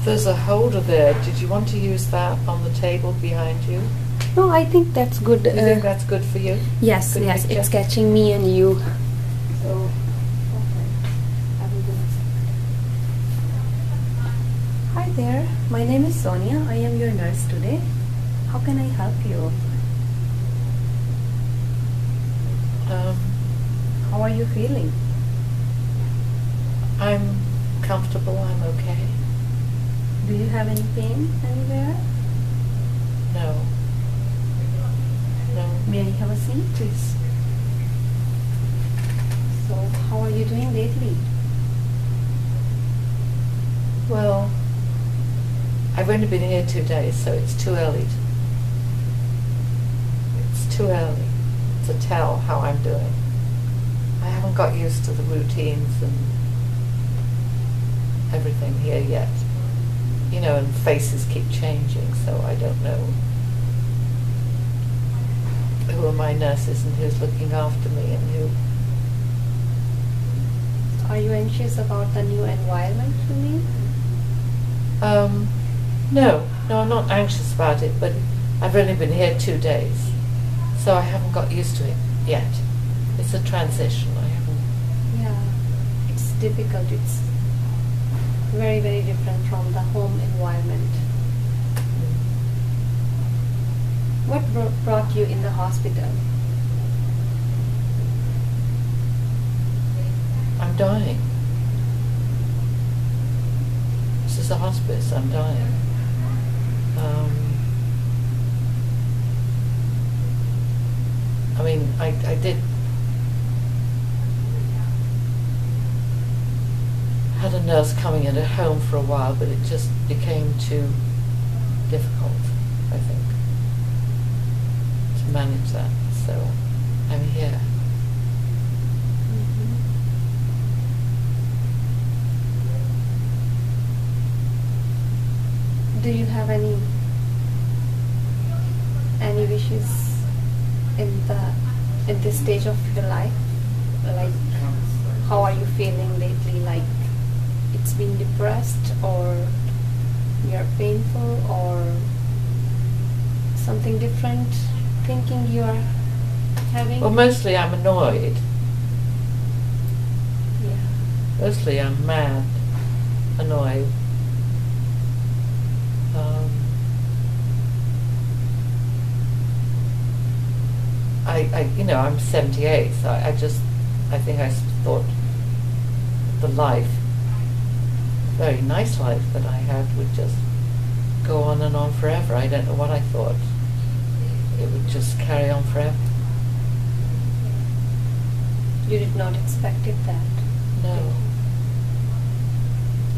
There's a holder there. Did you want to use that on the table behind you? No, I think that's good. You think that's good for you? Yes, Good yes, picture? it's catching me and you. So, Okay. I will do it. Hi there, my name is Sonia. I am your nurse today. How can I help you? How are you feeling? I'm comfortable. I'm okay. Do you have any pain anywhere? No. No. May I have a seat? Please. So, how are you doing lately? Well, I've only been here 2 days, so it's too early. It's too early to tell how I'm doing. I haven't got used to the routines and everything here yet. You know, and faces keep changing, so I don't know who are my nurses and who's looking after me and who. Are you anxious about the new environment you mean? No, I'm not anxious about it, but I've only been here 2 days, so I haven't got used to it yet. It's a transition. I haven't. Yeah, it's difficult. It's very, very different from the home environment. What brought you in the hospital? I'm dying. This is a hospice. I'm dying. I mean, I did had a nurse coming in at home for a while, but it just became too difficult, I think, to manage that. So I'm here. Do you have any wishes in this stage of your life? Like, how are you feeling lately? Like, it's been depressed, or you're painful, or something different thinking you are having? Well, mostly I'm annoyed. Yeah. Mostly I'm mad, annoyed. I'm 78, so I think I thought the life, very nice life that I had, would just go on and on forever. I don't know what I thought. It would just carry on forever. You did not expect it that? No.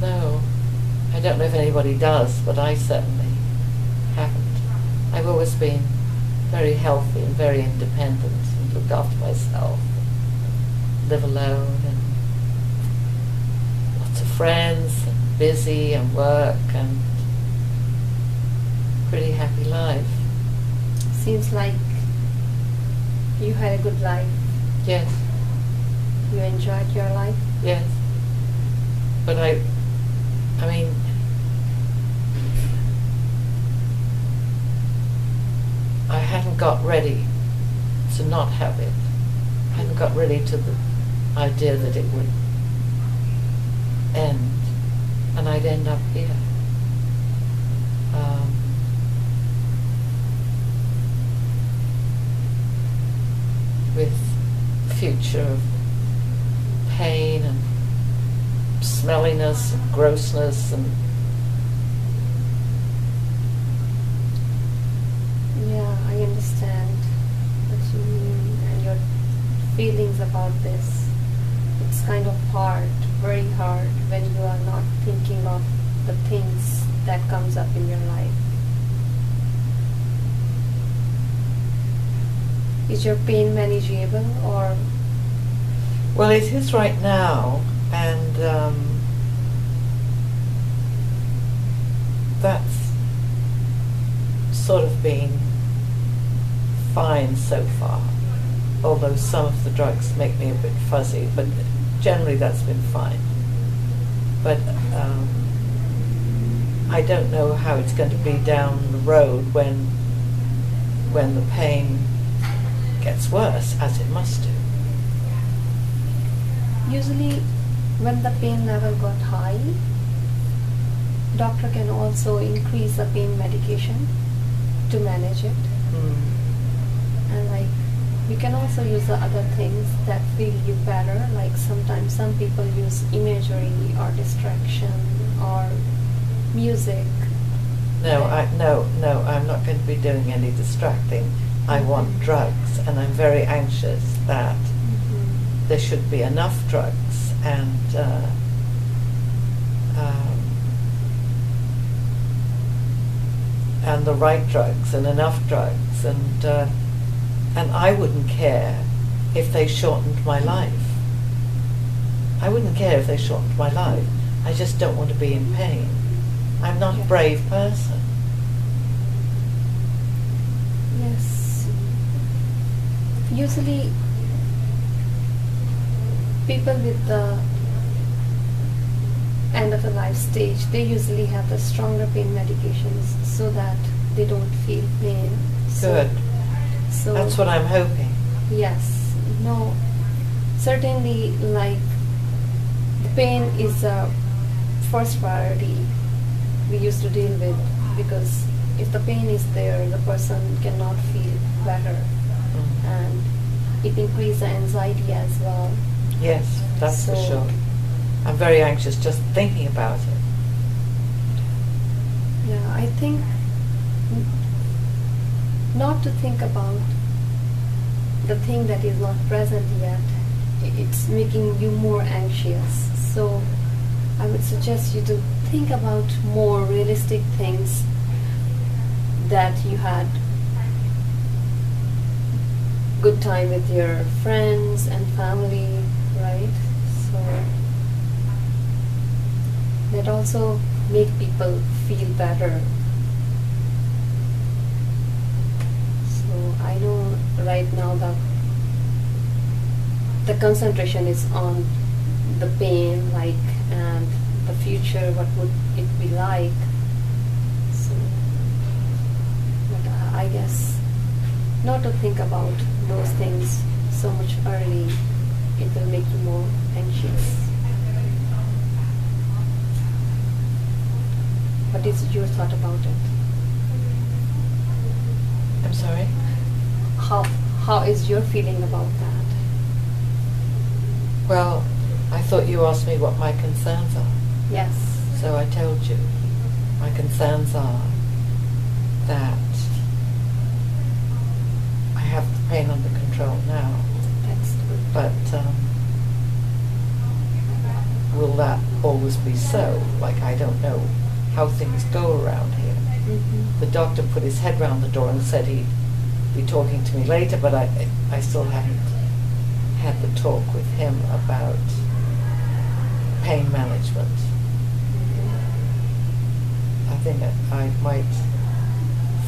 No. I don't know if anybody does, but I certainly haven't. I've always been very healthy and very independent and looked after myself, live alone, and lots of friends, and busy, and work, and pretty happy life. Seems like you had a good life. Yes. You enjoyed your life? Yes. But I mean, I hadn't got ready to not have it. I hadn't got ready to the idea that it would end, and I'd end up here. With a future of pain and smelliness and grossness and Yeah, I understand what you mean and your feelings about this. It's kind of hard, very hard, when you are not thinking of the things that comes up in your life. Is your pain manageable, or? well, it is right now, and that's sort of been fine so far, although some of the drugs make me a bit fuzzy, but generally that's been fine. But I don't know how it's going to be down the road when the pain gets worse, as it must do. Usually, when the pain level got high, doctor can also increase the pain medication to manage it. And like, we can also use the other things that feel you better. Like sometimes some people use imagery or distraction or music. No, I'm not going to be doing any distracting. I want drugs, and I'm very anxious that there should be enough drugs and the right drugs and enough drugs, and I wouldn't care if they shortened my life. I wouldn't care if they shortened my life. I just don't want to be in pain. I'm not a brave person. Yes. Usually, people with the end of the life stage, they usually have the stronger pain medications so that they don't feel pain. Good. So that's what I'm hoping. Yes. No. Certainly, like, the pain is a first priority we used to deal with, because if the pain is there, the person cannot feel better, and it increases the anxiety as well. Yes, that's for sure. I'm very anxious just thinking about it. Yeah, I think not to think about the thing that is not present yet, it's making you more anxious. So I would suggest you to think about more realistic things, that you had good time with your friends and family, right? So that also make people feel better. So I know right now that the concentration is on the pain, like, and the future, what would it be like. So, but I guess not to think about those things so much early, it will make you more anxious. What is your thought about it? I'm sorry? How is your feeling about that? Well, I thought you asked me what my concerns are. Yes. So I told you. My concerns are that I have the pain under control now. That's good. But will that always be so? Like, I don't know how things go around here. Mm-hmm. The doctor put his head round the door and said he'd be talking to me later, but I still haven't had the talk with him about pain management. I think that I might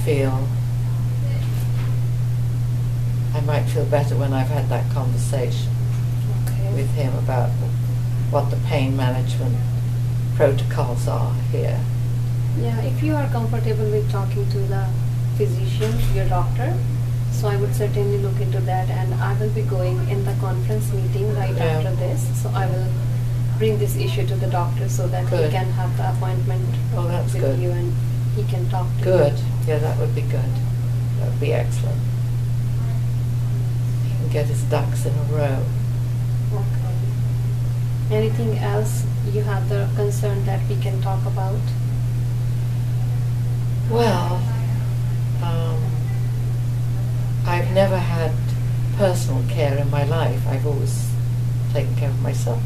feel better when I've had that conversation with him about what the pain management protocols are here. Yeah, if you are comfortable with talking to the physician, your doctor, so I would certainly look into that, and I will be going in the conference meeting right after this, so I will bring this issue to the doctor so that he can have the appointment with you and he can talk to you. Good. Yeah, that would be good. That would be excellent. And get his ducks in a row. Okay. Anything else you have the concern that we can talk about? Well, I've never had personal care in my life. I've always taken care of myself.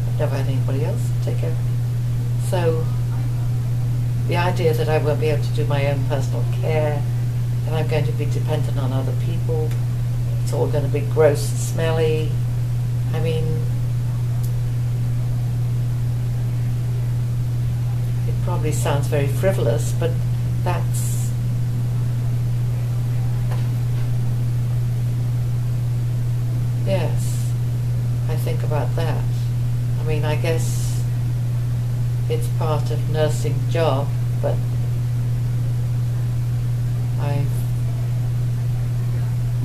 I've never had anybody else take care of me. So the idea that I won't be able to do my own personal care, and I'm going to be dependent on other people, it's all going to be gross and smelly. I mean, it probably sounds very frivolous, but that's yes, I think about that. I mean, I guess it's part of nursing job, but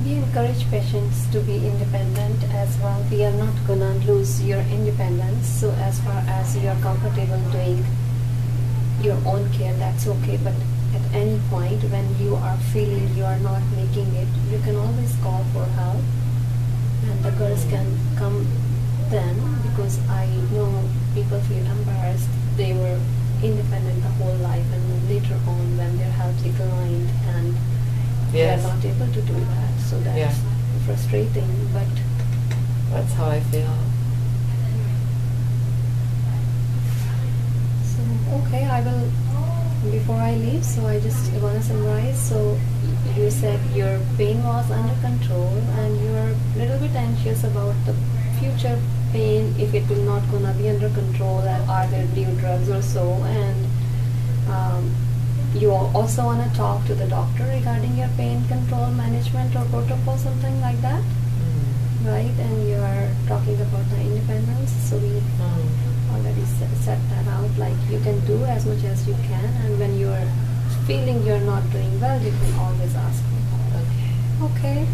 we encourage patients to be independent as well. We are not gonna lose your independence. So as far as you are comfortable doing your own care, that's okay. But at any point when you are feeling you are not making it, you can always call for help, and the girls can come then, because I know people feel embarrassed. They were independent the whole life, and later on when their health declined and they yes, are not able to do that. So that's Yeah. frustrating, but that's how I feel. so okay, I will, before I leave, so I just want to summarize. So you said your pain was under control and you are a little bit anxious about the future pain, if it will not gonna be under control, and are there new drugs or so, and you also want to talk to the doctor regarding your pain control management or protocol, something like that, right? And you are talking about the independence, so we already set that out, like you can do as much as you can, and when you are feeling you're not doing well, you can always ask for help. Okay,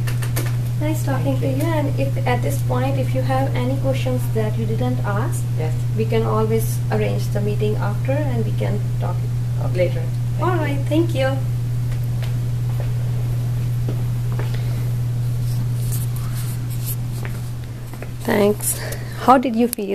nice talking to you. And if at this point, if you have any questions that you didn't ask, Yes. we can always arrange the meeting after and we can talk later. Thank All you. right, thank you. Thanks. How did you feel?